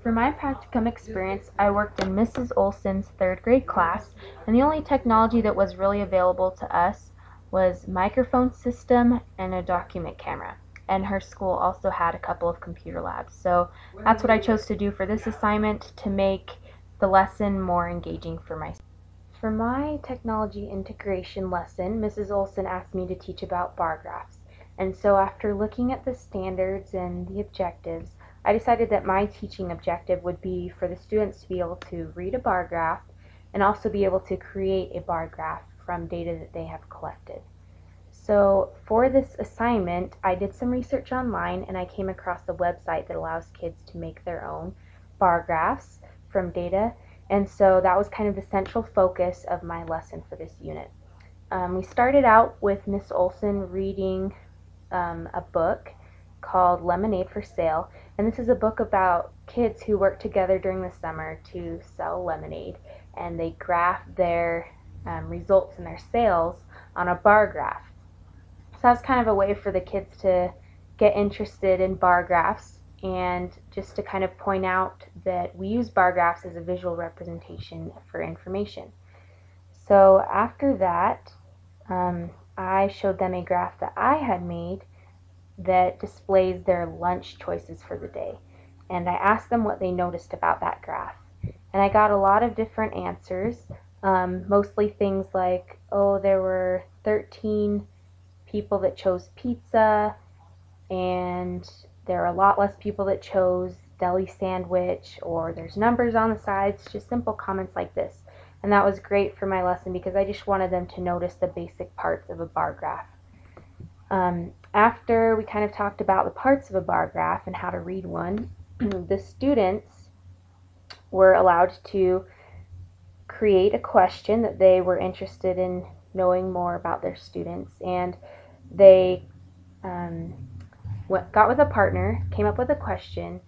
For my practicum experience, I worked in Mrs. Olson's third grade class, and the only technology that was really available to us was microphone system and a document camera. And her school also had a couple of computer labs. So that's what I chose to do for this assignment to make the lesson more engaging for my students. For my technology integration lesson, Mrs. Olson asked me to teach about bar graphs. And so after looking at the standards and the objectives, I decided that my teaching objective would be for the students to be able to read a bar graph and also be able to create a bar graph from data that they have collected. So for this assignment, I did some research online and I came across a website that allows kids to make their own bar graphs from data. And so that was kind of the central focus of my lesson for this unit. We started out with Miss Olson reading a book called Lemonade for Sale, and this is a book about kids who work together during the summer to sell lemonade, and they graph their results and their sales on a bar graph. So that's kind of a way for the kids to get interested in bar graphs, and just to kind of point out that we use bar graphs as a visual representation for information. So after that, I showed them a graph that I had made that displays their lunch choices for the day. And I asked them what they noticed about that graph. And I got a lot of different answers, mostly things like, oh, there were 13 people that chose pizza, and there are a lot less people that chose deli sandwich, or there's numbers on the sides, just simple comments like this. And that was great for my lesson because I just wanted them to notice the basic parts of a bar graph. After we kind of talked about the parts of a bar graph and how to read one, the students were allowed to create a question that they were interested in knowing more about their students, and they got with a partner, came up with a question,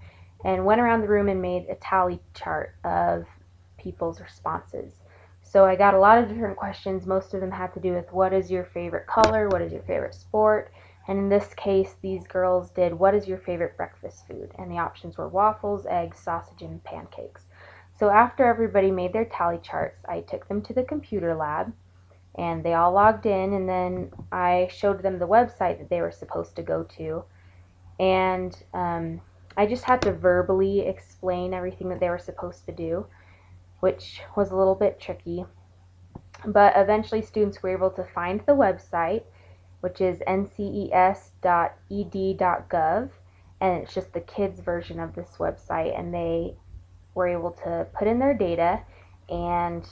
and went around the room and made a tally chart of people's responses. So I got a lot of different questions. Most of them had to do with what is your favorite color, what is your favorite sport, and in this case these girls did what is your favorite breakfast food, and the options were waffles, eggs, sausage, and pancakes. So after everybody made their tally charts, I took them to the computer lab and they all logged in, and then I showed them the website that they were supposed to go to, and I just had to verbally explain everything that they were supposed to do, which was a little bit tricky. But eventually students were able to find the website, which is nces.ed.gov, and it's just the kids version of this website, and they were able to put in their data and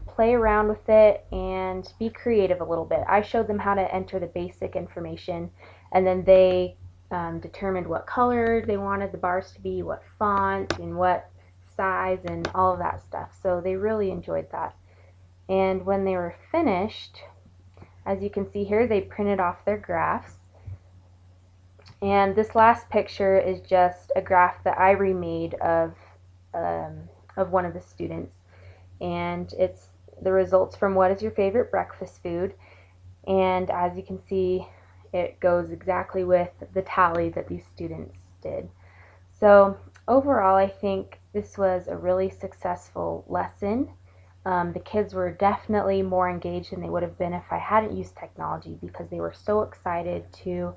play around with it and be creative a little bit. I showed them how to enter the basic information, and then they determined what color they wanted the bars to be, what font, and what size, and all of that stuff. So they really enjoyed that. And when they were finished, as you can see here, they printed off their graphs. And this last picture is just a graph that I remade of one of the students. And it's the results from what is your favorite breakfast food. And as you can see, it goes exactly with the tally that these students did. So overall, I think this was a really successful lesson. The kids were definitely more engaged than they would have been if I hadn't used technology, because they were so excited to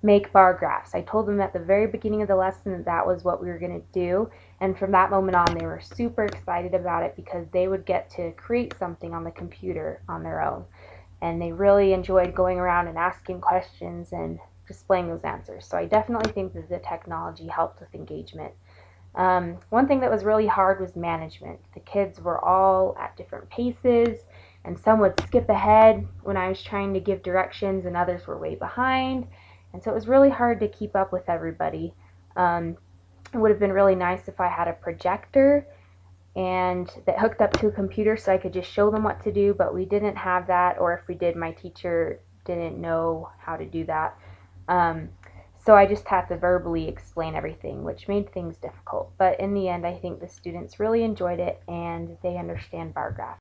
make bar graphs. I told them at the very beginning of the lesson that that was what we were going to do, and from that moment on they were super excited about it because they would get to create something on the computer on their own, and they really enjoyed going around and asking questions and displaying those answers. So I definitely think that the technology helped with engagement. One thing that was really hard was management. The kids were all at different paces, and some would skip ahead when I was trying to give directions, and others were way behind. And so it was really hard to keep up with everybody. It would have been really nice if I had a projector and that hooked up to a computer so I could just show them what to do, but we didn't have that, or if we did, my teacher didn't know how to do that. So I just had to verbally explain everything, which made things difficult. But in the end, I think the students really enjoyed it and they understand bar graphs.